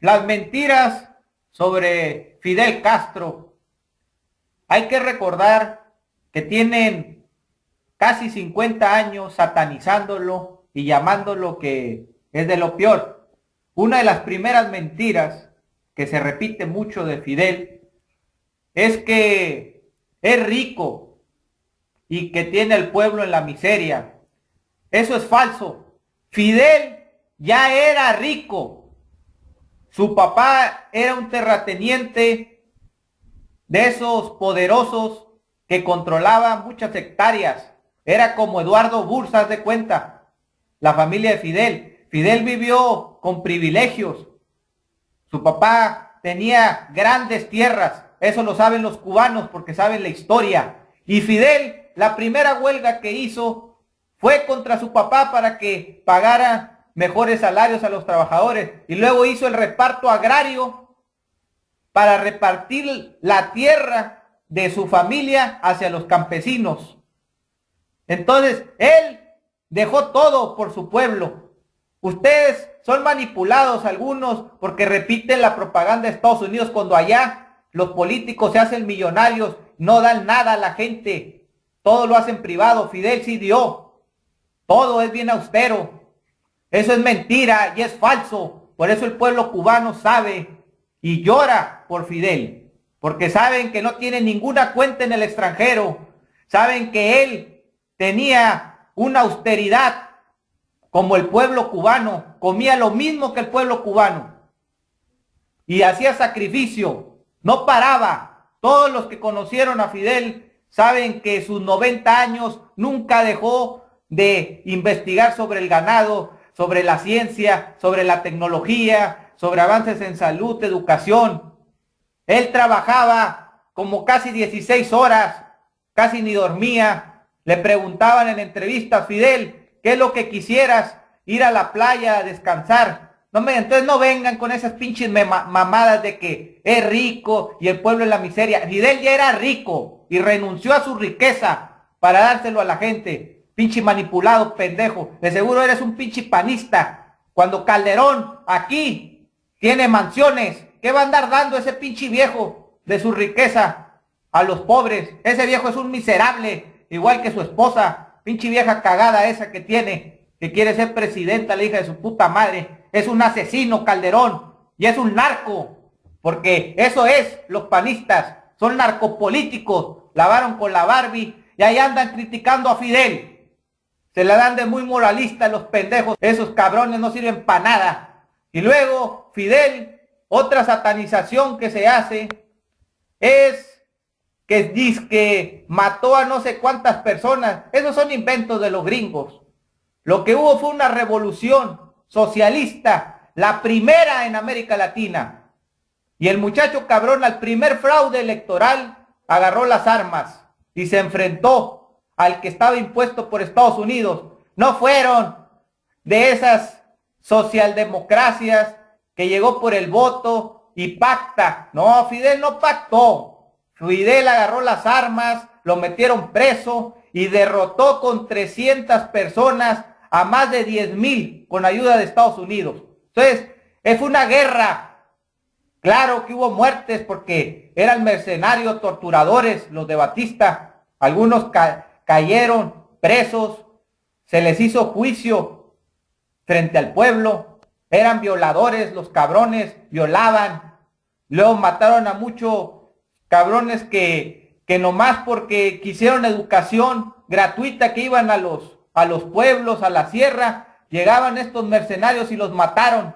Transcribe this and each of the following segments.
Las mentiras sobre Fidel Castro, hay que recordar que tienen casi 50 años satanizándolo y llamándolo que es de lo peor. Una de las primeras mentiras que se repite mucho de Fidel es que es rico y que tiene al pueblo en la miseria. Eso es falso. Fidel ya era rico. Su papá era un terrateniente de esos poderosos que controlaban muchas hectáreas. Era como Eduardo Burzas de cuenta, la familia de Fidel. Fidel vivió con privilegios. Su papá tenía grandes tierras. Eso lo saben los cubanos porque saben la historia. Y Fidel, la primera huelga que hizo fue contra su papá para que pagara mejores salarios a los trabajadores. Y luego hizo el reparto agrario para repartir la tierra de su familia hacia los campesinos. Entonces, él dejó todo por su pueblo. Ustedes son manipulados algunos porque repiten la propaganda de Estados Unidos cuando allá los políticos se hacen millonarios, no dan nada a la gente, todo lo hacen privado. Fidel sí dio, todo es bien austero. Eso es mentira y es falso. Por eso el pueblo cubano sabe y llora por Fidel, porque saben que no tiene ninguna cuenta en el extranjero, saben que él tenía una austeridad como el pueblo cubano, comía lo mismo que el pueblo cubano y hacía sacrificio, no paraba. Todos los que conocieron a Fidel saben que sus 90 años nunca dejó de investigar sobre el ganado, sobre la ciencia, sobre la tecnología, sobre avances en salud, educación. Él trabajaba como casi 16 horas, casi ni dormía. Le preguntaban en entrevistas: Fidel, ¿qué es lo que quisieras? Ir a la playa a descansar. Entonces no vengan con esas pinches mamadas de que es rico y el pueblo en la miseria. Fidel ya era rico y renunció a su riqueza para dárselo a la gente. Pinche manipulado, pendejo. De seguro eres un pinche panista. Cuando Calderón aquí tiene mansiones, ¿qué va a andar dando ese pinche viejo de su riqueza a los pobres? Ese viejo es un miserable, igual que su esposa. Pinche vieja cagada esa que tiene, que quiere ser presidenta, la hija de su puta madre. Es un asesino, Calderón, y es un narco, porque eso es los panistas, son narcopolíticos. Lavaron con la Barbie y ahí andan criticando a Fidel. Se la dan de muy moralista los pendejos. Esos cabrones no sirven para nada. Y luego Fidel, otra satanización que se hace es que dice que mató a no sé cuántas personas. Esos son inventos de los gringos. Lo que hubo fue una revolución socialista, la primera en América Latina. Y el muchacho cabrón al primer fraude electoral agarró las armas y se enfrentó al que estaba impuesto por Estados Unidos. No fueron de esas socialdemocracias que llegó por el voto y pacta. No, Fidel no pactó. Fidel agarró las armas, lo metieron preso y derrotó con 300 personas a más de 10,000 con ayuda de Estados Unidos. Entonces, fue una guerra. Claro que hubo muertes porque eran mercenarios, torturadores, los de Batista. Algunos cayeron presos, se les hizo juicio frente al pueblo. Eran violadores, los cabrones violaban. Luego mataron a muchos cabrones que nomás porque quisieron educación gratuita, que iban a los pueblos, a la sierra, llegaban estos mercenarios y los mataron.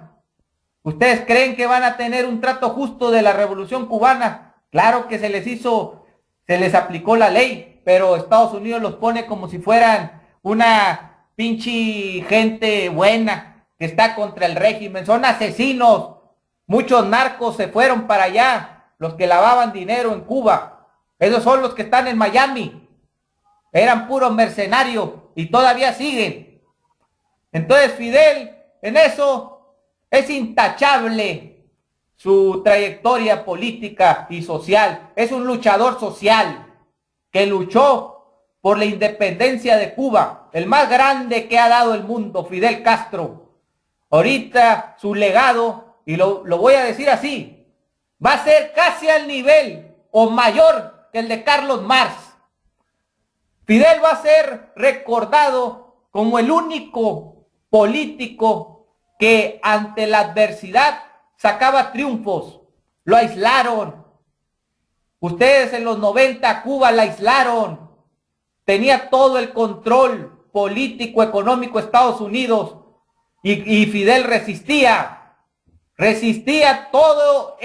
¿Ustedes creen que van a tener un trato justo de la Revolución Cubana? Claro que se les aplicó la ley, pero Estados Unidos los pone como si fueran una pinche gente buena que está contra el régimen. Son asesinos. Muchos narcos se fueron para allá, los que lavaban dinero en Cuba. Esos son los que están en Miami. Eran puros mercenarios y todavía siguen. Entonces Fidel, en eso, es intachable su trayectoria política y social. Es un luchador social que luchó por la independencia de Cuba, el más grande que ha dado el mundo, Fidel Castro. Ahorita su legado y lo voy a decir así, va a ser casi al nivel o mayor que el de Carlos Marx. Fidel va a ser recordado como el único político que ante la adversidad sacaba triunfos. Lo aislaron. Ustedes en los 90 Cuba la aislaron. Tenía todo el control político, económico Estados Unidos y Fidel resistía. Resistía todo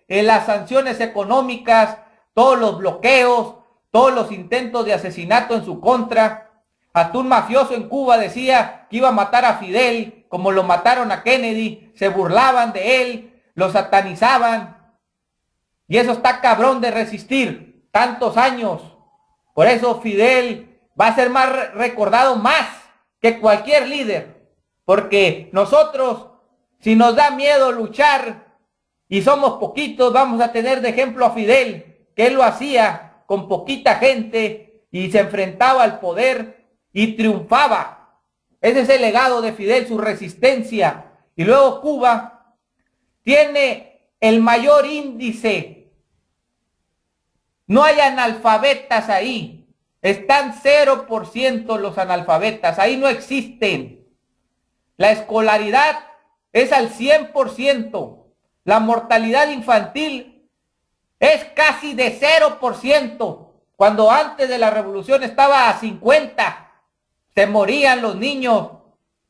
las sanciones económicas, todos los bloqueos, todos los intentos de asesinato en su contra. Hasta un mafioso en Cuba decía que iba a matar a Fidel, como lo mataron a Kennedy, se burlaban de él, lo satanizaban. Y eso está cabrón de resistir tantos años. Por eso Fidel va a ser más recordado más que cualquier líder. Porque nosotros, si nos da miedo luchar y somos poquitos, vamos a tener de ejemplo a Fidel, que él lo hacía con poquita gente y se enfrentaba al poder y triunfaba. Ese es el legado de Fidel, su resistencia. Y luego Cuba tiene el mayor índice. No hay analfabetas ahí. Están 0% los analfabetas. Ahí no existen. La escolaridad es al 100%. La mortalidad infantil es casi de 0%. Cuando antes de la revolución estaba a 50%. Se morían los niños.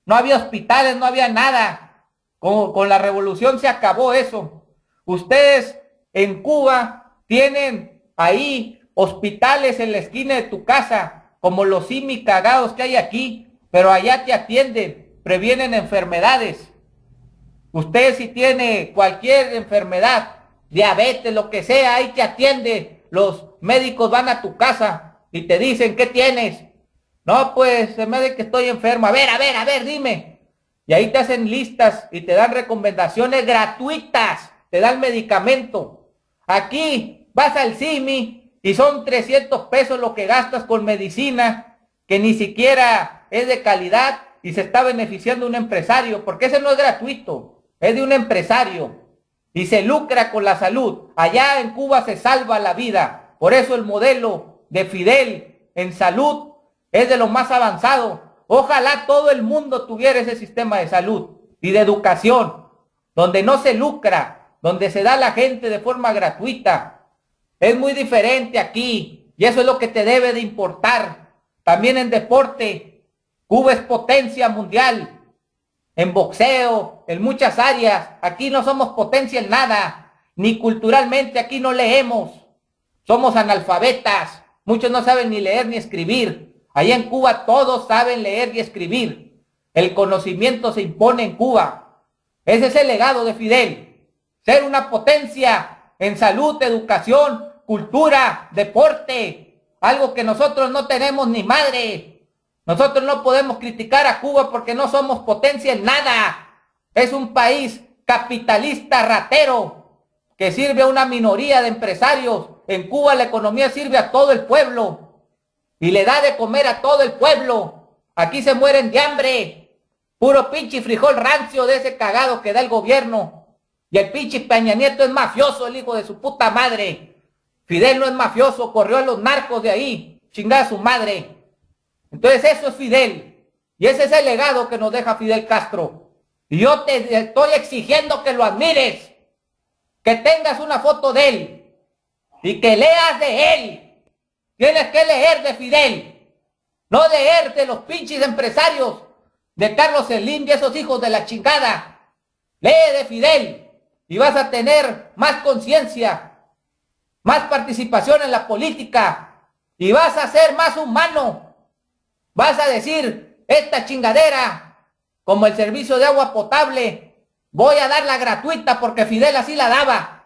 No había hospitales, no había nada. Con la revolución se acabó eso. Ustedes en Cuba tienen ahí hospitales en la esquina de tu casa, como los simi cagados que hay aquí, pero allá te atienden, previenen enfermedades. Usted si tiene cualquier enfermedad, diabetes, lo que sea, ahí te atiende. Los médicos van a tu casa y te dicen, ¿qué tienes? No, pues se me de que estoy enfermo. A ver, dime. Y ahí te hacen listas y te dan recomendaciones gratuitas, te dan medicamento. Aquí vas al simi y son 300 pesos lo que gastas con medicina, que ni siquiera es de calidad y se está beneficiando un empresario, porque ese no es gratuito, es de un empresario y se lucra con la salud. Allá en Cuba se salva la vida. Por eso el modelo de Fidel en salud es de lo más avanzado. Ojalá todo el mundo tuviera ese sistema de salud y de educación, donde no se lucra, donde se da a la gente de forma gratuita. Es muy diferente aquí y eso es lo que te debe de importar. También en deporte, Cuba es potencia mundial. En boxeo, en muchas áreas. Aquí no somos potencia en nada, ni culturalmente aquí no leemos. Somos analfabetas. Muchos no saben ni leer ni escribir. Allá en Cuba todos saben leer y escribir. El conocimiento se impone en Cuba. Ese es el legado de Fidel. Ser una potencia en salud, educación, cultura, deporte. Algo que nosotros no tenemos ni madre. Nosotros no podemos criticar a Cuba porque no somos potencia en nada. Es un país capitalista ratero que sirve a una minoría de empresarios. En Cuba la economía sirve a todo el pueblo. Y le da de comer a todo el pueblo. Aquí se mueren de hambre. Puro pinche frijol rancio de ese cagado que da el gobierno. Y el pinche Peña Nieto es mafioso, el hijo de su puta madre. Fidel no es mafioso, corrió a los narcos de ahí. Chingada su madre. Entonces eso es Fidel. Y ese es el legado que nos deja Fidel Castro. Y yo te estoy exigiendo que lo admires. Que tengas una foto de él. Y que leas de él. Tienes que leer de Fidel, no leer de los pinches empresarios, de Carlos Slim y esos hijos de la chingada. Lee de Fidel y vas a tener más conciencia, más participación en la política y vas a ser más humano. Vas a decir, esta chingadera, como el servicio de agua potable, voy a darla gratuita porque Fidel así la daba.